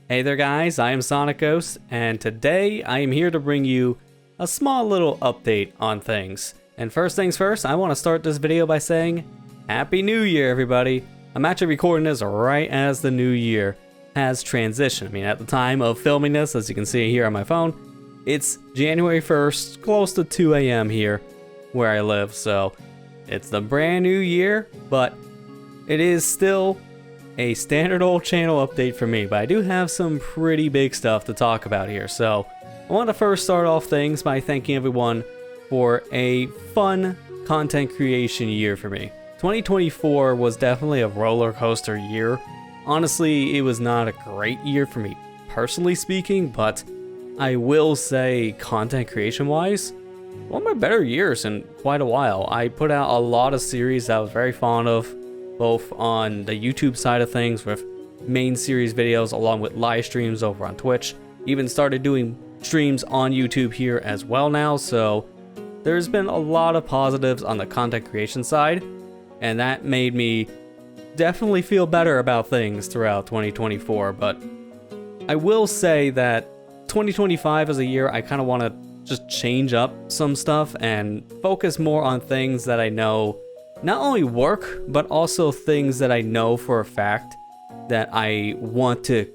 Hey there guys, I am SonicGhost, and today I am here to bring you a small little update on things. And first things first, I want to start this video by saying Happy New Year everybody! I'm actually recording this right as the new year has transitioned. I mean, at the time of filming this, as you can see here on my phone, it's January 1st, close to 2 a.m. here where I live, so it's the brand new year, but it is still a standard old channel update for me, but I do have some pretty big stuff to talk about here. So I want to first start off things by thanking everyone for a fun content creation year for me. 2024 was definitely a roller coaster year. Honestly, it was not a great year for me personally speaking, but I will say content creation wise, one of my better years in quite a while. I put out a lot of series that I was very fond of, both on the YouTube side of things with main series videos along with live streams over on Twitch. Even started doing streams on YouTube here as well now, so there's been a lot of positives on the content creation side, and that made me definitely feel better about things throughout 2024. But I will say that 2025 is a year I kind of want to just change up some stuff and focus more on things that I know not only work, but also things that I know for a fact that I want to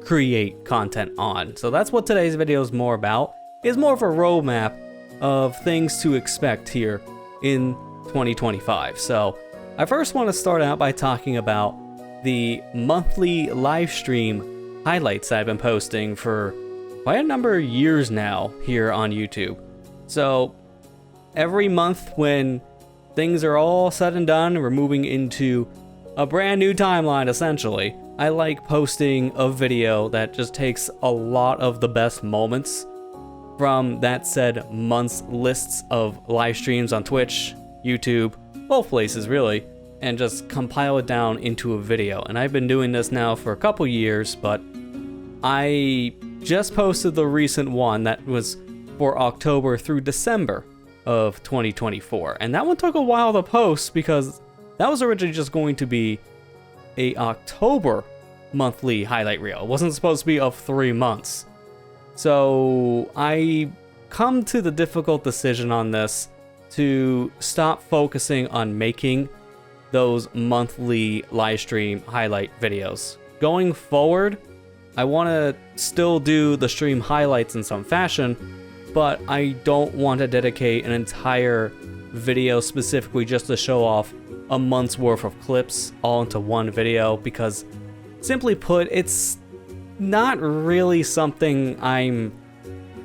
create content on. So that's what today's video is more about. It's more of a roadmap of things to expect here in 2025. So I first want to start out by talking about the monthly live stream highlights I've been posting for quite a number of years now here on YouTube. So every month when things are all said and done, we're moving into a brand new timeline essentially, I like posting a video that just takes a lot of the best moments from that said month's lists of live streams on Twitch, YouTube, both places really, and just compile it down into a video. And I've been doing this now for a couple years, but I just posted the recent one that was for October through December of 2024, and that one took a while to post because that was originally just going to be a October monthly highlight reel. It wasn't supposed to be of 3 months. So I come to the difficult decision on this to stop focusing on making those monthly live stream highlight videos. Going forward, I want to still do the stream highlights in some fashion, but I don't want to dedicate an entire video specifically just to show off a month's worth of clips all into one video, because simply put, it's not really something I'm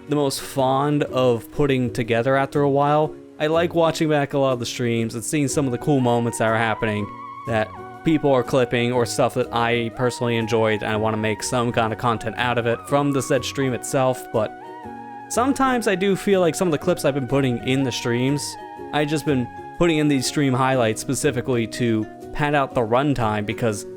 the most fond of putting together after a while. I like watching back a lot of the streams and seeing some of the cool moments that are happening that people are clipping or stuff that I personally enjoyed, and I want to make some kind of content out of it from the said stream itself. But sometimes I do feel like some of the clips I've been putting in the streams, I've just been putting in these stream highlights specifically to pad out the runtime, because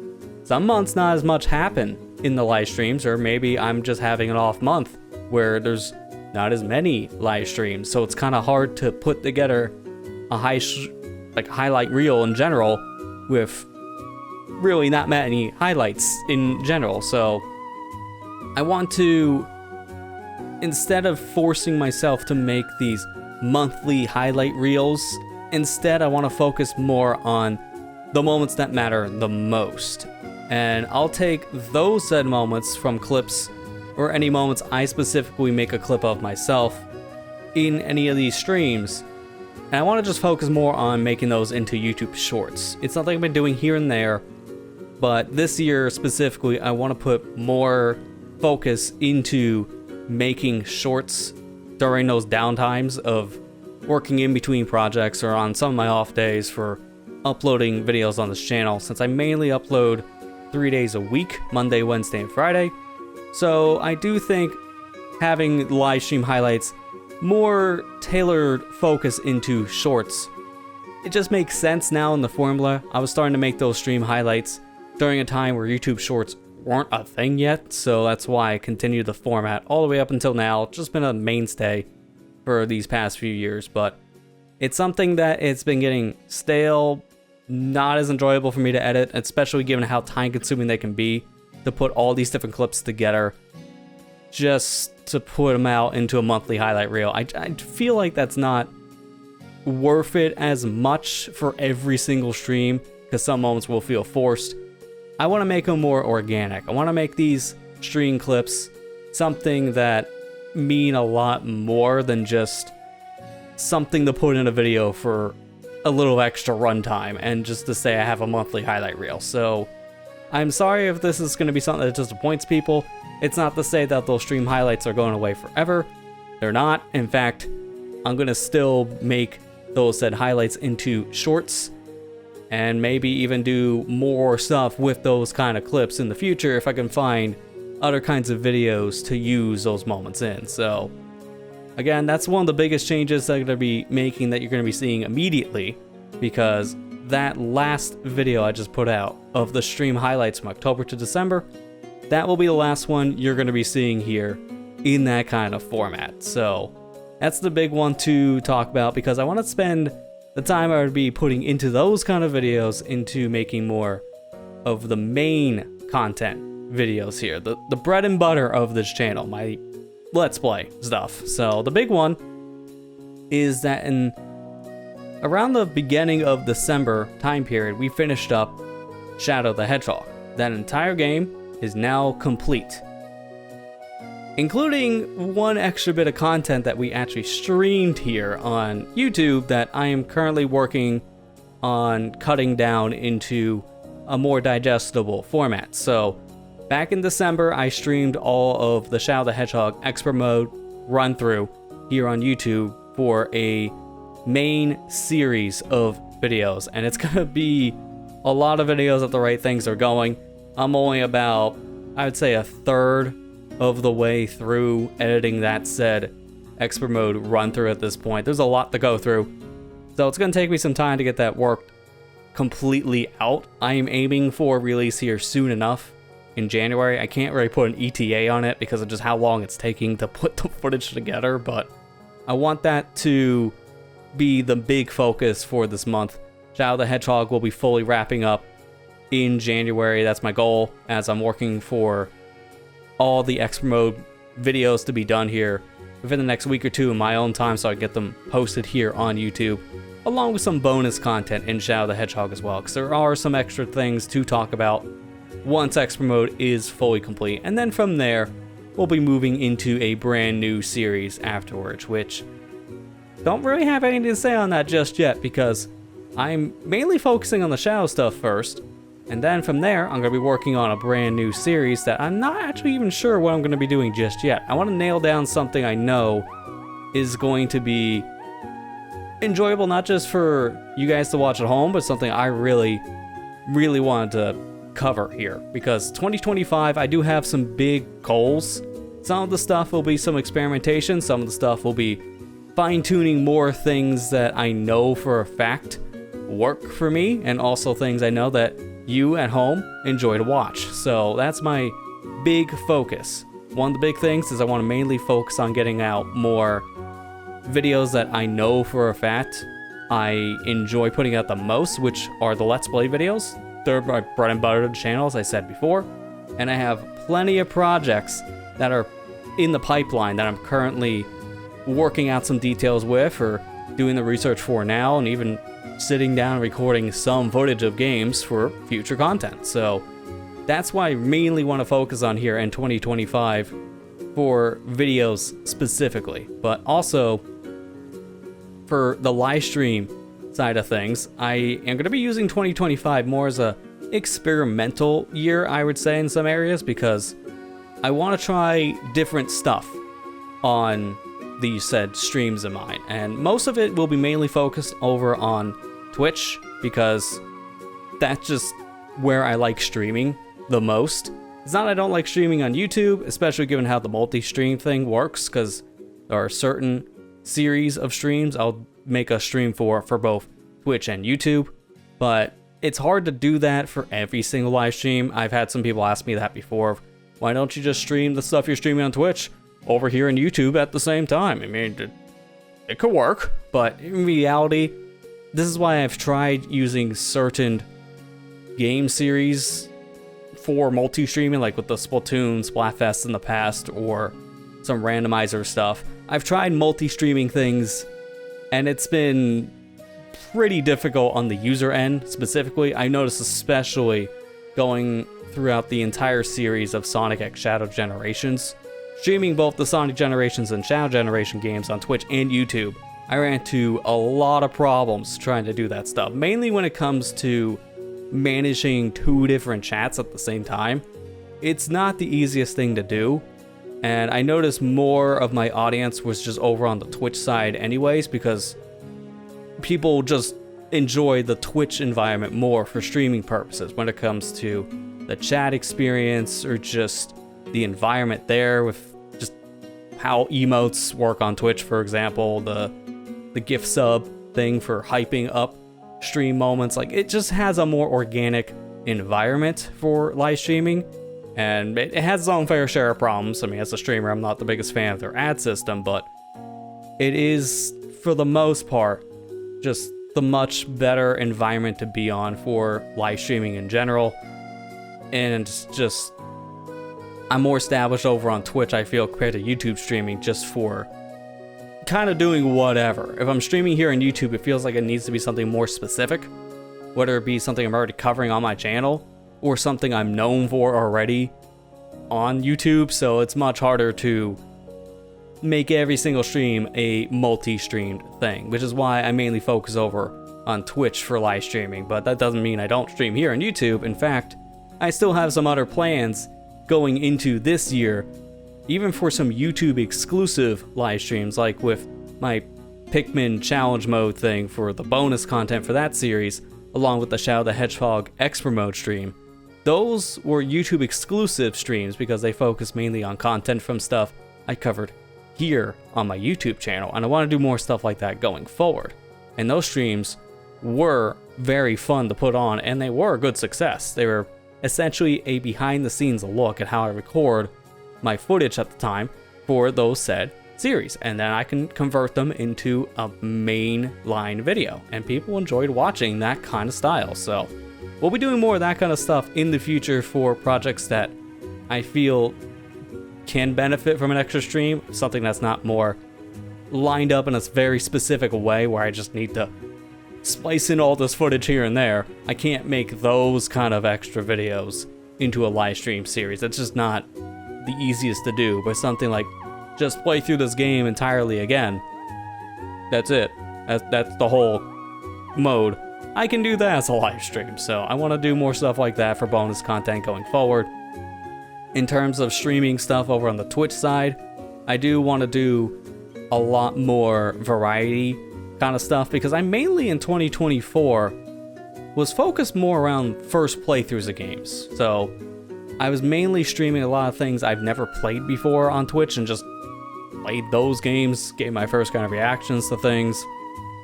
some months not as much happen in the live streams, or maybe I'm just having an off month where there's not as many live streams, so it's kind of hard to put together a highlight reel in general with really not many highlights in general. So I want to, instead of forcing myself to make these monthly highlight reels, instead I want to focus more on the moments that matter the most. And I'll take those said moments from clips or any moments I specifically make a clip of myself in any of these streams, and I want to just focus more on making those into YouTube shorts. It's something I've been doing here and there, but this year specifically I want to put more focus into making shorts during those downtimes of working in between projects or on some of my off days for uploading videos on this channel, since I mainly upload 3 days a week, Monday, Wednesday, and Friday. So I do think having live stream highlights more tailored focus into shorts, it just makes sense now in the formula. I was starting to make those stream highlights during a time where YouTube shorts weren't a thing yet, so that's why I continued the format all the way up until now. It's just been a mainstay for these past few years, but it's something that it's been getting stale, not as enjoyable for me to edit, especially given how time consuming they can be. to put all these different clips together just to put them out into a monthly highlight reel. I feel like that's not worth it as much for every single stream, because some moments will feel forced. I want to make them more organic. I want to make these stream clips something that mean a lot more than just something to put in a video for a little extra runtime and just to say I have a monthly highlight reel. So I'm sorry if this is going to be something that disappoints people. It's not to say that those stream highlights are going away forever. They're not. In fact, I'm going to still make those said highlights into shorts and maybe even do more stuff with those kind of clips in the future if I can find other kinds of videos to use those moments in. So again, that's one of the biggest changes that I'm going to be making that you're going to be seeing immediately, because that last video I just put out of the stream highlights from October to December, that will be the last one you're going to be seeing here in that kind of format. So that's the big one to talk about, because I want to spend the time I would be putting into those kind of videos into making more of the main content videos here, the bread and butter of this channel, my Let's Play stuff. So the big one is that in around the beginning of December time period, we finished up Shadow the Hedgehog. That entire game is now complete, including one extra bit of content that we actually streamed here on YouTube that I am currently working on cutting down into a more digestible format. So back in December, I streamed all of the Shadow the Hedgehog Expert Mode run through here on YouTube for a main series of videos, and it's gonna be a lot of videos at the rate things are going. I'm only about, I would say, a third of the way through editing that said Expert Mode run through at this point. There's a lot to go through, so it's gonna take me some time to get that worked completely out. I am aiming for release here soon enough in January. I can't really put an ETA on it because of just how long it's taking to put the footage together, but I want that to be the big focus for this month. Shadow the Hedgehog will be fully wrapping up in January. That's my goal, as I'm working for all the Expert Mode videos to be done here within the next week or two in my own time, so I get them posted here on YouTube, along with some bonus content in Shadow the Hedgehog as well, because there are some extra things to talk about once Expert Mode is fully complete. And then from there, we'll be moving into a brand new series afterwards, which don't really have anything to say on that just yet, because I'm mainly focusing on the Shadow stuff first, and then from there, I'm going to be working on a brand new series that I'm not actually even sure what I'm going to be doing just yet. I want to nail down something I know is going to be enjoyable, not just for you guys to watch at home, but something I really, really wanted to cover here, because 2025, I do have some big goals. Some of the stuff will be some experimentation, some of the stuff will be fine-tuning more things that I know for a fact work for me, and also things I know that you at home enjoy to watch. So that's my big focus. One of the big things is I want to mainly focus on getting out more videos that I know for a fact I enjoy putting out the most, which are the Let's Play videos. They're my bread and butter channel, as I said before, and I have plenty of projects that are in the pipeline that I'm currently working out some details with, or doing the research for now, and even sitting down and recording some footage of games for future content. So that's why I mainly want to focus on here in 2025 for videos specifically, but also for the live stream side of things, I am going to be using 2025 more as a experimental year, I would say, in some areas, because I want to try different stuff on these said streams of mine, and most of it will be mainly focused over on Twitch, because that's just where I like streaming the most. It's not I don't like streaming on YouTube, especially given how the multi-stream thing works, because there are certain series of streams I'll make a stream for both Twitch and YouTube, but it's hard to do that for every single live stream. I've had some people ask me that before. Why don't you just stream the stuff you're streaming on Twitch over here on YouTube at the same time? I mean, it could work, but in reality, this is why I've tried using certain game series for multi-streaming, like with the Splatoon, Splatfest in the past, or some randomizer stuff. I've tried multi-streaming things, and it's been pretty difficult on the user end specifically. I noticed especially going throughout the entire series of Sonic X Shadow Generations, streaming both the Sonic Generations and Shadow Generation games on Twitch and YouTube. I ran into a lot of problems trying to do that stuff, mainly when it comes to managing 2 different chats at the same time. It's not the easiest thing to do, and I noticed more of my audience was just over on the Twitch side anyways, because people just enjoy the Twitch environment more for streaming purposes when it comes to the chat experience or just the environment there, with just how emotes work on Twitch, for example, the gift sub thing for hyping up stream moments. Like, it just has a more organic environment for live streaming, and it has its own fair share of problems. I mean, as a streamer, I'm not the biggest fan of their ad system, but it is, for the most part, just the much better environment to be on for live streaming in general. And just, I'm more established over on Twitch, I feel, compared to YouTube streaming, just for kind of doing whatever. If I'm streaming here on YouTube, it feels like it needs to be something more specific, whether it be something I'm already covering on my channel or something I'm known for already on YouTube. So it's much harder to make every single stream a multi-streamed thing, which is why I mainly focus over on Twitch for live streaming. But that doesn't mean I don't stream here on YouTube. In fact, I still have some other plans going into this year, even for some YouTube exclusive live streams, like with my Pikmin challenge mode thing for the bonus content for that series, along with the Shadow the Hedgehog Expert mode stream. Those were YouTube exclusive streams because they focus mainly on content from stuff I covered here on my YouTube channel, and I want to do more stuff like that going forward. And those streams were very fun to put on, and they were a good success. They were essentially a behind the scenes look at how I record my footage at the time for those said series, and then I can convert them into a mainline video, and people enjoyed watching that kind of style. So we'll be doing more of that kind of stuff in the future for projects that I feel can benefit from an extra stream, something that's not more lined up in a very specific way where I just need to splice in all this footage here and there. I can't make those kind of extra videos into a live stream series. It's just not the easiest to do. But something like just play through this game entirely again, that's it. That's the whole mode. I can do that as a live stream. So I want to do more stuff like that for bonus content going forward. In terms of streaming stuff over on the Twitch side, I do want to do a lot more variety kind of stuff, because I mainly in 2024 was focused more around first playthroughs of games. So I was mainly streaming a lot of things I've never played before on Twitch and just played those games, gave my first kind of reactions to things.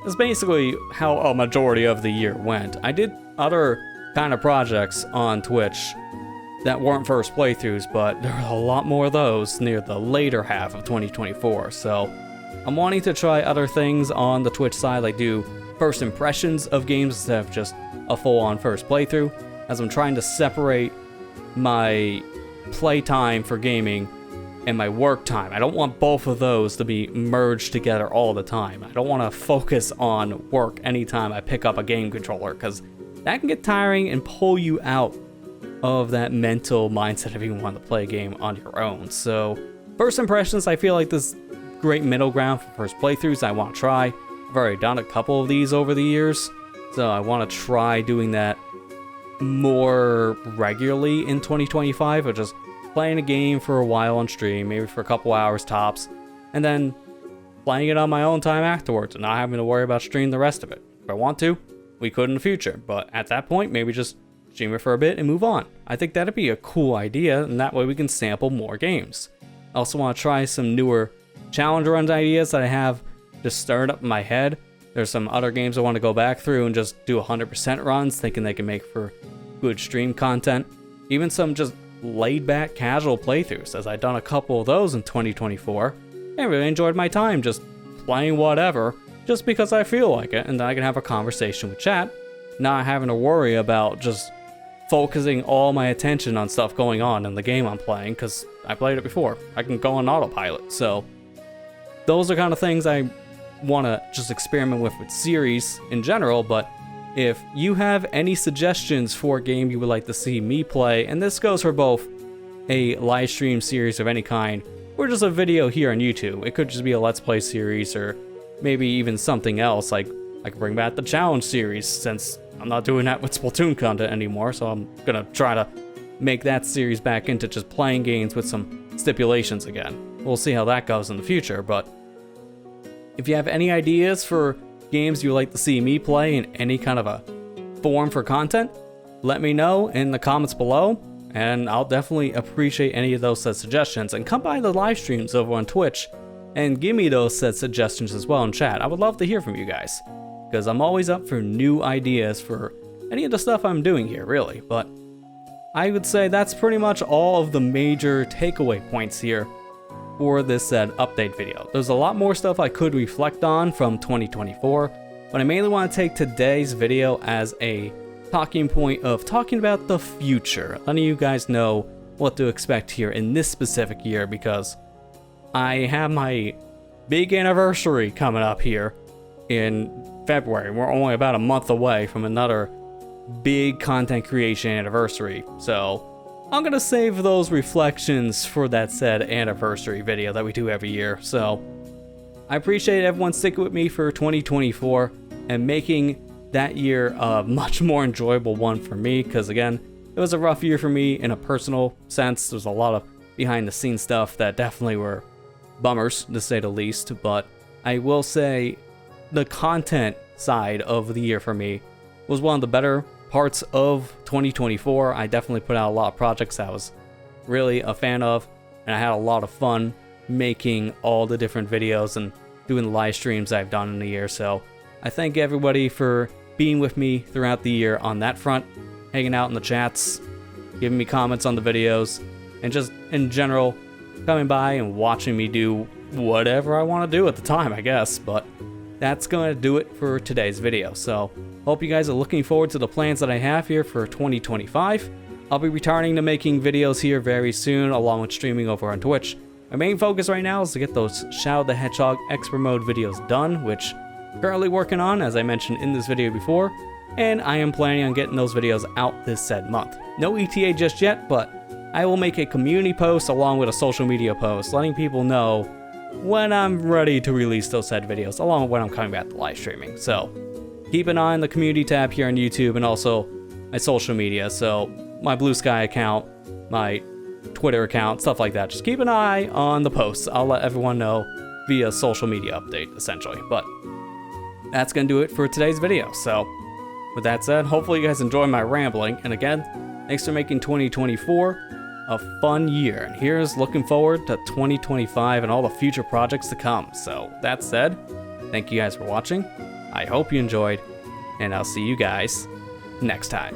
That's basically how a majority of the year went. I did other kind of projects on Twitch that weren't first playthroughs, but there were a lot more of those near the later half of 2024. So I'm wanting to try other things on the Twitch side, like do first impressions of games instead of just a full-on first playthrough, as I'm trying to separate my playtime for gaming and my work time. I don't want both of those to be merged together all the time. I don't want to focus on work anytime I pick up a game controller, because that can get tiring and pull you out of that mental mindset of even wanting to play a game on your own. So first impressions, I feel like this great middle ground for first playthroughs I want to try. I've already done a couple of these over the years, so I want to try doing that more regularly in 2025, or just playing a game for a while on stream, maybe for a couple hours tops, and then playing it on my own time afterwards and not having to worry about streaming the rest of it. If I want to, we could in the future, but at that point, maybe just stream it for a bit and move on. I think that'd be a cool idea, and that way we can sample more games. I also want to try some newer challenge runs ideas that I have just stirred up in my head. There's some other games I want to go back through and just do 100% runs, thinking they can make for good stream content. Even some just laid back casual playthroughs, as I've done a couple of those in 2024. I really enjoyed my time just playing whatever, just because I feel like it, and then I can have a conversation with chat, not having to worry about just focusing all my attention on stuff going on in the game I'm playing, because I played it before. I can go on autopilot. So those are kind of things I want to just experiment with series in general. But if you have any suggestions for a game you would like to see me play, and this goes for both a live stream series of any kind or just a video here on YouTube. It could just be a Let's Play series, or maybe even something else. Like I could bring back the challenge series, since I'm not doing that with Splatoon content anymore, so I'm gonna try to make that series back into just playing games with some stipulations again. We'll see how that goes in the future. But if you have any ideas for games you'd like to see me play in any kind of a form for content, let me know in the comments below, and I'll definitely appreciate any of those said suggestions. And come by the live streams over on Twitch and give me those said suggestions as well in chat. I would love to hear from you guys, because I'm always up for new ideas for any of the stuff I'm doing here, really. But I would say that's pretty much all of the major takeaway points here for this said update video. There's a lot more stuff I could reflect on from 2024, but I mainly want to take today's video as a talking point of talking about the future, letting you guys know what to expect here in this specific year, because I have my big anniversary coming up here in February. We're only about a month away from another big content creation anniversary, so I'm gonna save those reflections for that said anniversary video that we do every year. So I appreciate everyone sticking with me for 2024 and making that year a much more enjoyable one for me, because again, it was a rough year for me in a personal sense. There's a lot of behind the scenes stuff that definitely were bummers, to say the least. But I will say the content side of the year for me was one of the better parts of 2024. I definitely put out a lot of projects I was really a fan of, and I had a lot of fun making all the different videos and doing the live streams I've done in the year. So I thank everybody for being with me throughout the year on that front, hanging out in the chats, giving me comments on the videos, and just in general coming by and watching me do whatever I want to do at the time, I guess. But that's going to do it for today's video. So hope you guys are looking forward to the plans that I have here for 2025. I'll be returning to making videos here very soon, along with streaming over on Twitch. My main focus right now is to get those Shadow the Hedgehog Expert Mode videos done, which I'm currently working on, as I mentioned in this video before, and I am planning on getting those videos out this said month. No ETA just yet, but I will make a community post along with a social media post letting people know when I'm ready to release those said videos, along with when I'm coming back to live streaming. So keep an eye on the community tab here on YouTube, and also my social media, so my Blue Sky account, my Twitter account, stuff like that. Just keep an eye on the posts. I'll let everyone know via social media update, essentially. But that's gonna do it for today's video. So with that said, hopefully you guys enjoy my rambling, and again, thanks for making 2024 a fun year, and here's looking forward to 2025 and all the future projects to come. So that said, thank you guys for watching. I hope you enjoyed, and I'll see you guys next time.